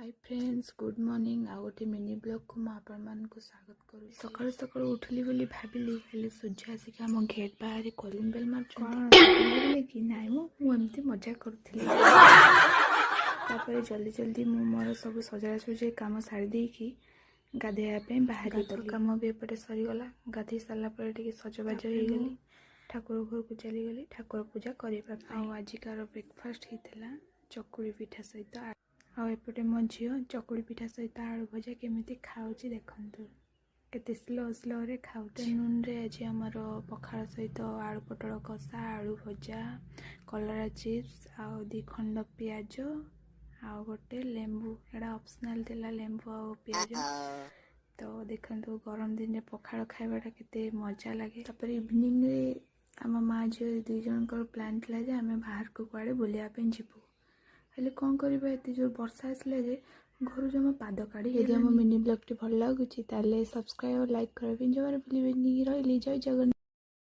Hi friends good morning आ गोटे mini blog को मुझे स्वागत करूँ। सकाल सकाल उठली बोली भाविली हेले सूर्य आसिक आम गेट बाहर कलिंग बेल मार्चले कि ना मुझे मजा करूँ। जल्दी जल्दी मोर सब सजा सजे कम सारी गाधेवाई बाहर कम भी एपटे सरीगला। गाधे सारापर टे सजबाज हो गली ठाकुर घर को चलीगली ठाकुर पूजा करने। आजिकार ब्रेकफास्ट होता चकुड़ी पिठा सहित आएपटे मो झी चकुड़ी पिठा सहित आलू भजा केमी खाऊँ देखु के स्लो स्लो खाऊ। नून रे आज आमर पखाड़ सहित आलू पटल कषा आलू भजा कलरा चिप्स आउ दी खंड पियाज आउ गोटे लेंबू एड़ा ऑप्शनल थिला लेंबू आउ पियाज। तो देखो गरम दिन में पखाड़ खाइबाटा केते मजा लगे। तापर इवनिंग रे आम माँ झी दुई जन प्लान थिला जे आमे बाहर को कुआडे बुलिया पे जीवु हेले कौन करबा एते जोर वर्षा आसला जे घर जमा पाद काढ़ी। यदि आम मिनी ब्लॉग टी भल लगुची ताले सब्सक्राइब और लाइक करबे जमार भूलिबेनी। रहिली जय जगन्नाथ।